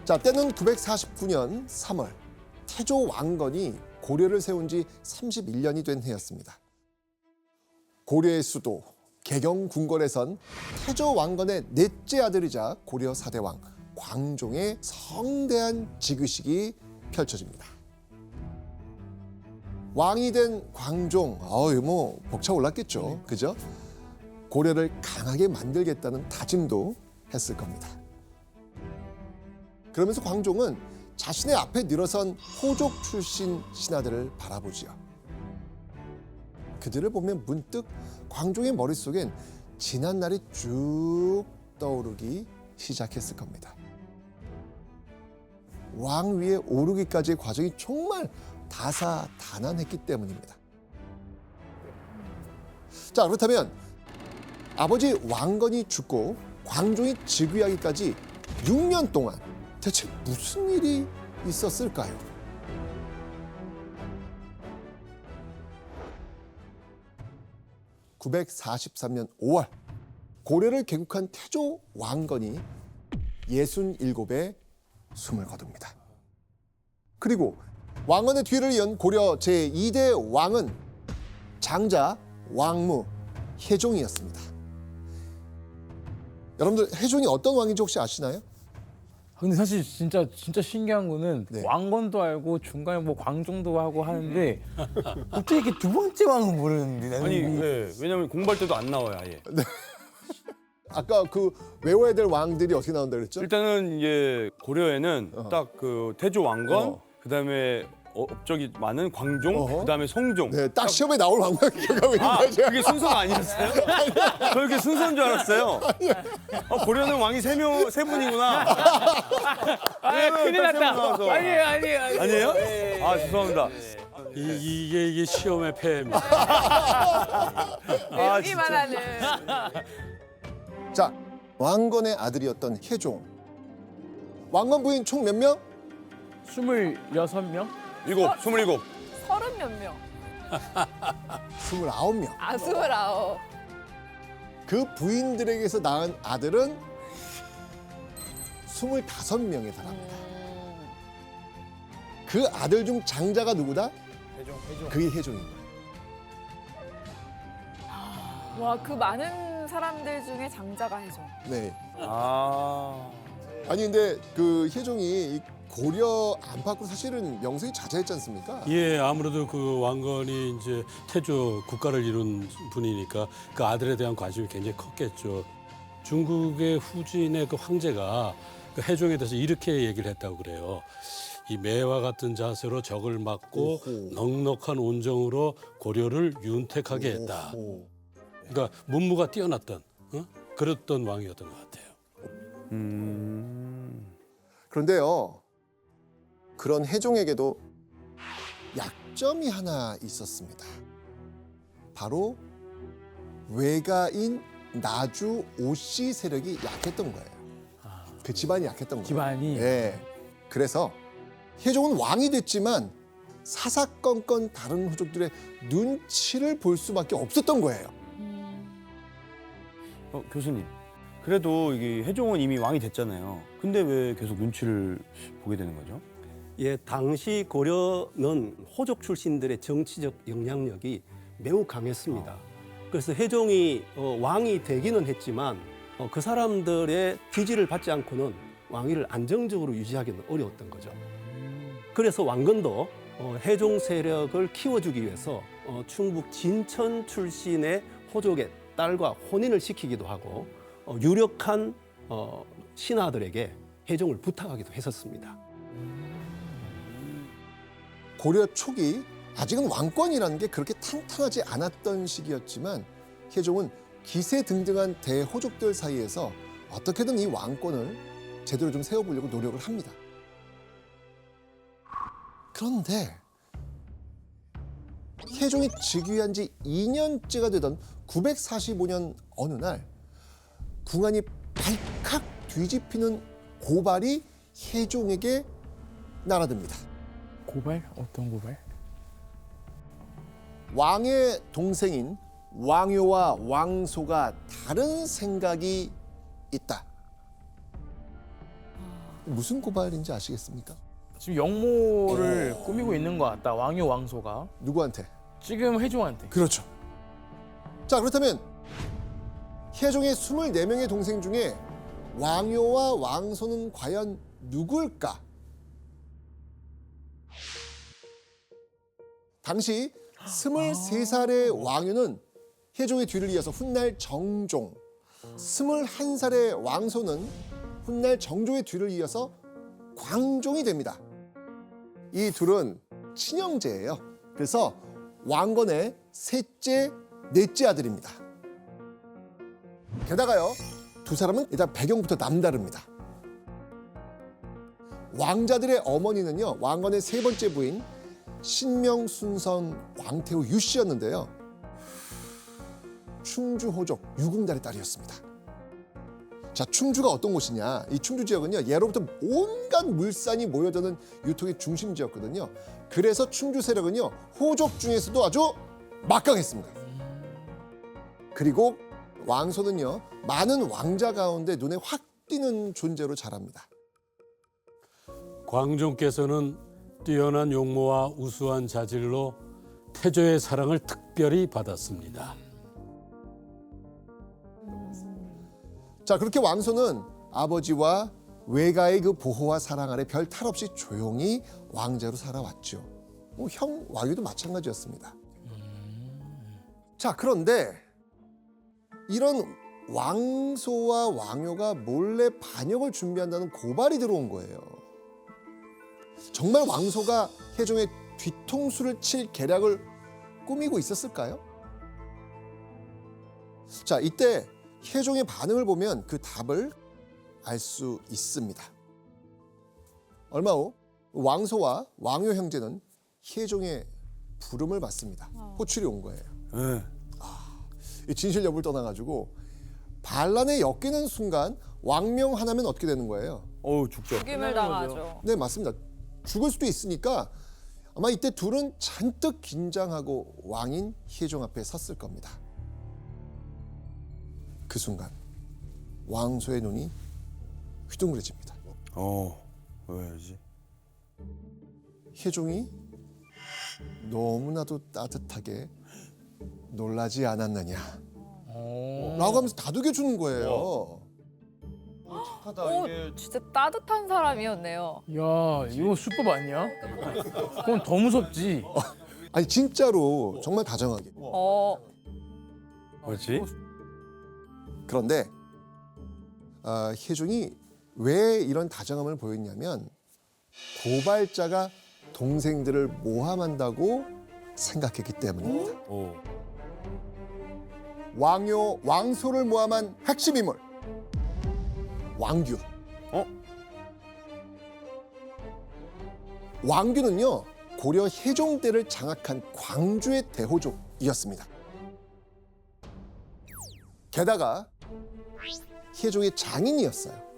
자, 때는 949년 3월 태조 왕건이 고려를 세운 지 31년이 된 해였습니다. 고려의 수도 개경궁궐에선 태조 왕건의 넷째 아들이자 고려 4대 왕 광종의 성대한 즉위식이 펼쳐집니다. 왕이 된 광종, 벅차올랐겠죠. 그죠? 고려를 강하게 만들겠다는 다짐도 했을 겁니다. 그러면서 광종은 자신의 앞에 늘어선 호족 출신 신하들을 바라보지요. 그들을 보면 문득 광종의 머릿속엔 지난 날이 쭉 떠오르기 시작했을 겁니다. 왕 위에 오르기까지의 과정이 정말 다사다난했기 때문입니다. 자, 그렇다면 아버지 왕건이 죽고 광종이 즉위하기까지 6년 동안 대체 무슨 일이 있었을까요? (943년 5월) 고려를 개국한 태조 왕건이 67에 숨을 거둡니다. 그리고 왕건의 뒤를 이은 고려 제2대 왕은 장자 왕무 혜종이었습니다. 여러분들 혜종이 어떤 왕인지 혹시 아시나요? 근데 사실 진짜 신기한 거는 네. 왕건도 알고 중간에 뭐 광종도 하고 하는데 어떻게 이렇게 두 번째 왕은 모르는데 아니, 네. 왜냐면 공부할 때도 안 나와요, 아예. 아까 그 외워야 될 왕들이 어떻게 나온다 그랬죠? 일단은 이제 고려에는 딱 그 태조 왕건, 어. 그다음에 업적이 많은 광종, 어허. 그다음에 성종. 네, 딱 시험에 나올 왕만 기억하고 있는 아, 거죠. 그게 순서가 아니었어요? 저 이렇게 순서인 줄 알았어요. 고려는 왕이 세 분이구나. 큰일 났다. 아니에요. 아니에요? 아, 죄송합니다. 이게 시험의 폐해입니다. 아, 여기만 하는. 자, 왕건의 아들이었던 혜종. 왕건 부인 총 몇 명? 26명? 27. 30 몇 명. 29명. 아, 29. 그 부인들에게서 낳은 아들은 25명에 달합니다. 그 아들 중 장자가 누구다? 그게 혜종인 거예요. 와, 그 많은 사람들 중에 장자가 혜종. 네. 아. 아니 근데 그 혜종이 이 고려 안팎으로 사실은 명성이 자자했지 않습니까? 예, 아무래도 그 왕건이 이제 태조 국가를 이룬 분이니까 그 아들에 대한 관심이 굉장히 컸겠죠. 중국의 후진의 그 황제가 그 혜종에 대해서 이렇게 얘기를 했다고 그래요. 이 매와 같은 자세로 적을 막고 오호. 넉넉한 온정으로 고려를 윤택하게 했다. 오호. 그러니까 문무가 뛰어났던 그랬던 왕이었던 것 같아요. 그런데요, 그런 혜종에게도 약점이 하나 있었습니다. 바로 외가인 나주 오씨 세력이 약했던 거예요. 그 집안이 약했던 거예요. 집안이? 네. 그래서 혜종은 왕이 됐지만 사사건건 다른 호족들의 눈치를 볼 수밖에 없었던 거예요. 교수님. 그래도 이게 혜종은 이미 왕이 됐잖아요. 근데 왜 계속 눈치를 보게 되는 거죠? 예, 당시 고려는 호족 출신들의 정치적 영향력이 매우 강했습니다. 그래서 혜종이 왕이 되기는 했지만 그 사람들의 지지를 받지 않고는 왕위를 안정적으로 유지하기는 어려웠던 거죠. 그래서 왕건도 혜종 세력을 키워주기 위해서 충북 진천 출신의 호족의 딸과 혼인을 시키기도 하고 유력한 신하들에게 혜종을 부탁하기도 했었습니다. 고려 초기 아직은 왕권이라는 게 그렇게 탄탄하지 않았던 시기였지만 혜종은 기세등등한 대호족들 사이에서 어떻게든 이 왕권을 제대로 좀 세워보려고 노력을 합니다. 그런데 혜종이 즉위한 지 2년째가 되던 945년 어느 날 궁안이 발칵 뒤집히는 고발이 혜종에게 날아듭니다. 고발? 어떤 고발? 왕의 동생인 왕효와 왕소가 다른 생각이 있다. 무슨 고발인지 아시겠습니까? 지금 영모를 꾸미고 있는 것 같다. 왕요 왕소가 누구한테? 지금 혜종한테. 그렇죠. 자, 그렇다면 혜종의 24명의 동생 중에 왕요와 왕소는 과연 누굴까? 당시 23살의 왕요는 혜종의 뒤를 이어서 훗날 정종, 21살의 왕소는 훗날 정종의 뒤를 이어서 광종이 됩니다. 이 둘은 친형제예요. 그래서 왕건의 셋째, 넷째 아들입니다. 게다가요, 두 사람은 일단 배경부터 남다릅니다. 왕자들의 어머니는요, 왕건의 세 번째 부인 신명순선 왕태후 유씨였는데요. 충주 호족 유궁달의 딸이었습니다. 자, 충주가 어떤 곳이냐? 이 충주 지역은요, 예로부터 온갖 물산이 모여드는 유통의 중심지였거든요. 그래서 충주 세력은요, 호족 중에서도 아주 막강했습니다. 그리고 왕소는요, 많은 왕자 가운데 눈에 확 띄는 존재로 자랍니다. 광종께서는 뛰어난 용모와 우수한 자질로 태조의 사랑을 특별히 받았습니다. 자, 그렇게 왕소는 아버지와 외가의 그 보호와 사랑 아래 별 탈 없이 조용히 왕자로 살아왔죠. 형 왕유도 마찬가지였습니다. 자, 그런데 이런 왕소와 왕요가 몰래 반역을 준비한다는 고발이 들어온 거예요. 정말 왕소가 혜종의 뒤통수를 칠 계략을 꾸미고 있었을까요? 자, 이때 혜종의 반응을 보면 그 답을 알 수 있습니다. 얼마 후 왕소와 왕요 형제는 혜종의 부름을 받습니다. 호출이 온 거예요. 네. 이 진실 여부를 떠나가지고 반란에 엮이는 순간 왕명하나면 어떻게 되는 거예요? 죽죠. 죽임을 당하죠. 네, 맞습니다. 죽을 수도 있으니까 아마 이때 둘은 잔뜩 긴장하고 왕인 혜종 앞에 섰을 겁니다. 그 순간 왕소의 눈이 휘둥그레집니다. 왜지? 혜종이 너무나도 따뜻하게 놀라지 않았느냐 라고 하면서 다독여 주는 거예요. 오, 진짜 따뜻한 사람이었네요. 야, 이거 수법 아니야? 그건 더 무섭지. 아니 진짜로 정말 다정하게. 뭐지? 그런데 혜종이 왜 이런 다정함을 보였냐면 고발자가 동생들을 모함한다고 생각했기 때문입니다. 왕요, 왕소를 모함한 핵심 인물 왕규. 왕규는요, 고려 혜종 때를 장악한 광주의 대호족이었습니다. 게다가 혜종의 장인이었어요.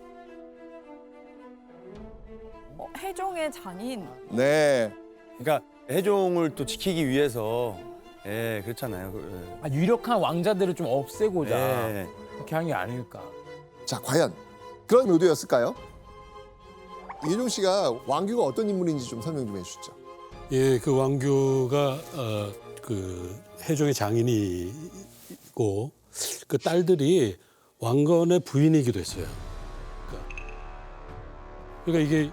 혜종의 장인. 네. 그러니까 혜종을 또 지키기 위해서 그렇잖아요. 유력한 왕자들을 좀 없애고자 예. 그렇게 한 게 아닐까. 자, 과연 그런 의도였을까요? 이혜종 씨가 왕규가 어떤 인물인지 좀 설명 좀 해주시죠. 예, 그 왕규가 그 혜종의 장인이고 그 딸들이 왕건의 부인이기도 했어요. 그러니까 이게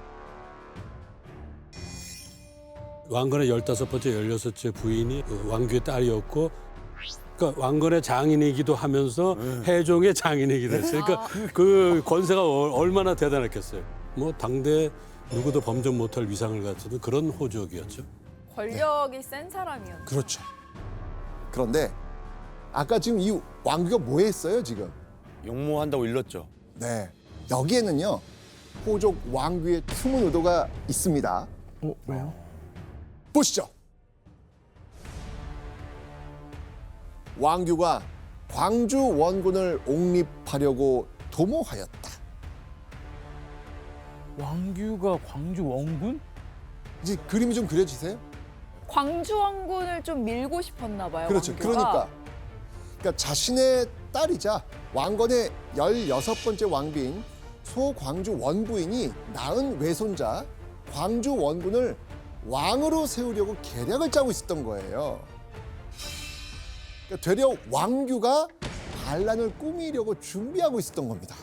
왕건의 15번째, 16번째 부인이 그 왕규의 딸이었고, 그러니까 왕건의 장인이기도 하면서 혜종의 장인이기도 했어요. 그러니까 그 권세가 얼마나 대단했겠어요. 뭐 당대 누구도 범접 못할 위상을 갖추는 그런 호족이었죠. 권력이 센 사람이었죠. 그렇죠. 그런데 아까 지금 이 왕규가 뭐 했어요, 지금? 용모한다고 일렀죠. 네. 여기에는요, 호족 왕규의 숨은 의도가 있습니다. 왜요? 보시죠. 왕규가 광주 원군을 옹립하려고 도모하였다. 왕규가 광주 원군? 이제 그림이 좀 그려지세요? 광주 왕군을 좀 밀고 싶었나 봐요. 그렇죠. 왕규가. 그러니까 자신의 딸이자 왕건의 16번째 왕비인 소광주 원부인이 낳은 외손자 광주 원군을 왕으로 세우려고 계략을 짜고 있었던 거예요. 그러니까 되려 왕규가 반란을 꾸미려고 준비하고 있었던 겁니다.